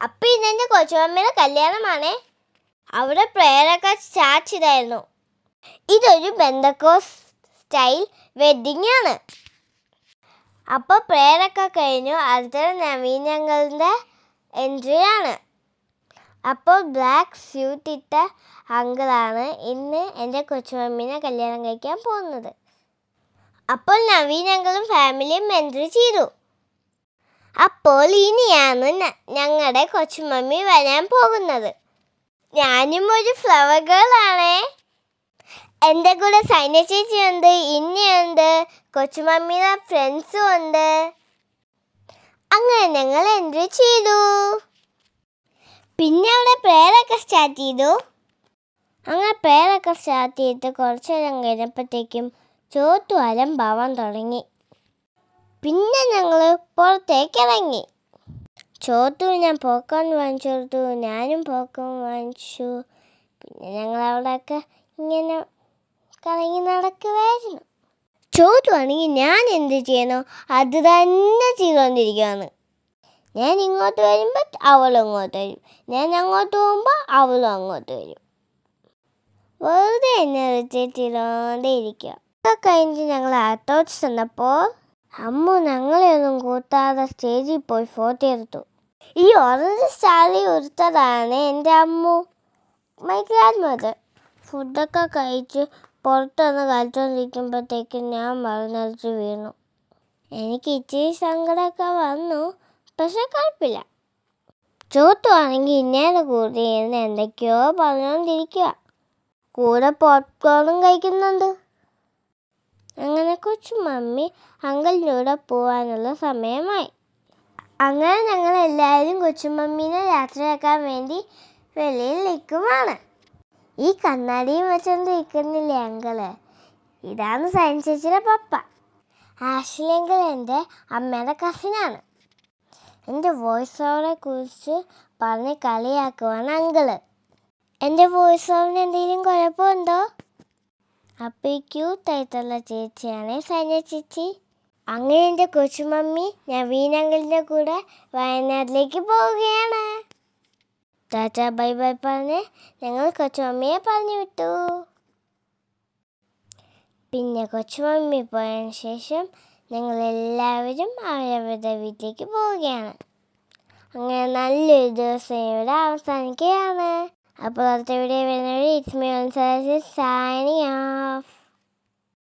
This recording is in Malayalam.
അപ്പം ഇതെൻ്റെ കൊച്ചുമമ്മിയുടെ കല്യാണമാണേ. അവിടെ പ്രേയറൊക്കെ സ്റ്റാർട്ട് ചെയ്തായിരുന്നു. ഇതൊരു ബെന്തക്കോസ് സ്റ്റൈൽ വെഡ്ഡിങ് ആണ്. അപ്പോൾ പ്രേയറൊക്കെ കഴിഞ്ഞു. അടുത്ത നവീൻ അങ്കിളിൻ്റെ എൻട്രി ആണ്. അപ്പോൾ ബ്ലാക്ക് സ്യൂട്ട് ഇട്ട അങ്കിളാണ് ഇന്ന് എൻ്റെ കൊച്ചുമമ്മീനെ കല്യാണം കഴിക്കാൻ പോകുന്നത്. അപ്പോൾ നവീൻ അങ്കിളും ഫാമിലിയും എൻട്രി ചെയ്തു. അപ്പോൾ ഇനിയാണ് ഞങ്ങളുടെ കൊച്ചുമമ്മി വരാൻ പോകുന്നത്. ഞാനും ഒരു ഫ്ലവർ ഗേൾ ആണേ. എൻ്റെ കൂടെ സൈന ചേച്ചിയുണ്ട്, ഇന്നയുണ്ട്, കൊച്ചുമമ്മിയുടെ ഫ്രണ്ട്സും ഉണ്ട്. അങ്ങനെ ഞങ്ങൾ എൻട്രി ചെയ്തു. പിന്നെ അവിടെ പ്രേയറൊക്കെ സ്റ്റാർട്ട് ചെയ്തു. അങ്ങനെ പ്രേയറൊക്കെ സ്റ്റാർട്ട് ചെയ്തിട്ട് കുറച്ച് നേരം കഴിഞ്ഞപ്പോഴത്തേക്കും ചോറ്റു അലമ്പാവാൻ തുടങ്ങി. പിന്നെ ഞങ്ങൾ പുറത്തേക്ക് ഇറങ്ങി. ചോറ്റു ഞാൻ പോപ്കോൺ വാങ്ങിച്ചു കൊടുത്തു, ഞാനും പോപ്കോൺ വാങ്ങിച്ചു. പിന്നെ ഞങ്ങൾ അവിടെയൊക്കെ ഇങ്ങനെ കറങ്ങി നടക്കുമായിരുന്നു. ചോറ്റു ആണെങ്കിൽ ഞാൻ എന്ത് ചെയ്യണോ അത് തന്നെ ചെയ്തുകൊണ്ടിരിക്കുകയാണ്. ഞാൻ ഇങ്ങോട്ട് വരുമ്പോൾ അവളും അങ്ങോട്ട് വരും, ഞാൻ അങ്ങോട്ട് പോകുമ്പോൾ അവളും അങ്ങോട്ട് വരും. വെറുതെ എന്നെ ഇറിറ്റേറ്റ് ഇരിക്കുക. ഒക്കെ കഴിഞ്ഞ് ഞങ്ങൾ അകത്തോട്ട് ചെന്നപ്പോൾ അമ്മ ഞങ്ങളെ ഒന്നും കൂട്ടാതെ സ്റ്റേജിൽ പോയി ഫോട്ടോ എടുത്തു. ഈ ഓറഞ്ച് സാരി ഉടുത്തതാണ് എൻ്റെ അമ്മു, മൈ ഗ്രാൻഡ് മദർ. ഫുഡൊക്കെ കഴിച്ച് പുറത്തൊന്ന് കളിച്ചുകൊണ്ടിരിക്കുമ്പോഴത്തേക്കും ഞാൻ മറിഞ്ഞടിച്ച് വീണു. എനിക്ക് ഇച്ചിരി സങ്കടമൊക്കെ വന്നു, പക്ഷെ കുഴപ്പമില്ല. ചോറ്റു ആണെങ്കിൽ ഇന്നേടെ കൂടെ ഇരുന്ന് എന്തൊക്കെയോ പറഞ്ഞുകൊണ്ടിരിക്കുക, കൂടെ പോപ്കോണും കഴിക്കുന്നുണ്ട്. അങ്ങനെ കൊച്ചുമമ്മി അങ്കിളിൻ്റെ കൂടെ പോകാനുള്ള സമയമായി. അങ്ങനെ ഞങ്ങൾ എല്ലാവരും കൊച്ചുമമ്മീനെ യാത്രയാക്കാൻ വേണ്ടി വെളിയിൽ നിൽക്കുമാണ്. ഈ കണ്ണാടിയും വെച്ചുകൊണ്ട് നിൽക്കുന്നില്ലേ അങ്കിള്, ഇതാണ് സൈൻ ചേച്ചിയുടെ പപ്പ. ആഷ്ലി അങ്കിൾ എൻ്റെ അമ്മയുടെ കസിനാണ്. എൻ്റെ വോയിസ് ഓവറെ കുറിച്ച് പറഞ്ഞ് കളിയാക്കുവാണ് അങ്കിള്. എൻ്റെ വോയിസ് ഓവറിന് എന്തെങ്കിലും കുഴപ്പമുണ്ടോ? അപ്പോൾ ഈ ക്യൂട്ടായിട്ടുള്ള ചേച്ചിയാണ് സൈന ചേച്ചി. അങ്ങനെ എൻ്റെ കൊച്ചുമമ്മി നവീൻ അങ്കിളിൻ്റെ കൂടെ വയനാട്ടിലേക്ക് പോവുകയാണ്. ടാറ്റാ ബൈ ബൈ പറഞ്ഞ് ഞങ്ങൾ കൊച്ചുമമ്മിയെ പറഞ്ഞു വിട്ടു. പിന്നെ കൊച്ചുമമ്മി പോയതിന് ശേഷം ഞങ്ങളെല്ലാവരും അവരവരുടെ വീട്ടിലേക്ക് പോവുകയാണ്. അങ്ങനെ നല്ലൊരു ദിവസം ഇവിടെ അവസാനിക്കുകയാണ്. അപ്പോൾ അടുത്ത വീഡിയോ വരുന്നവരെ it's me on signing off.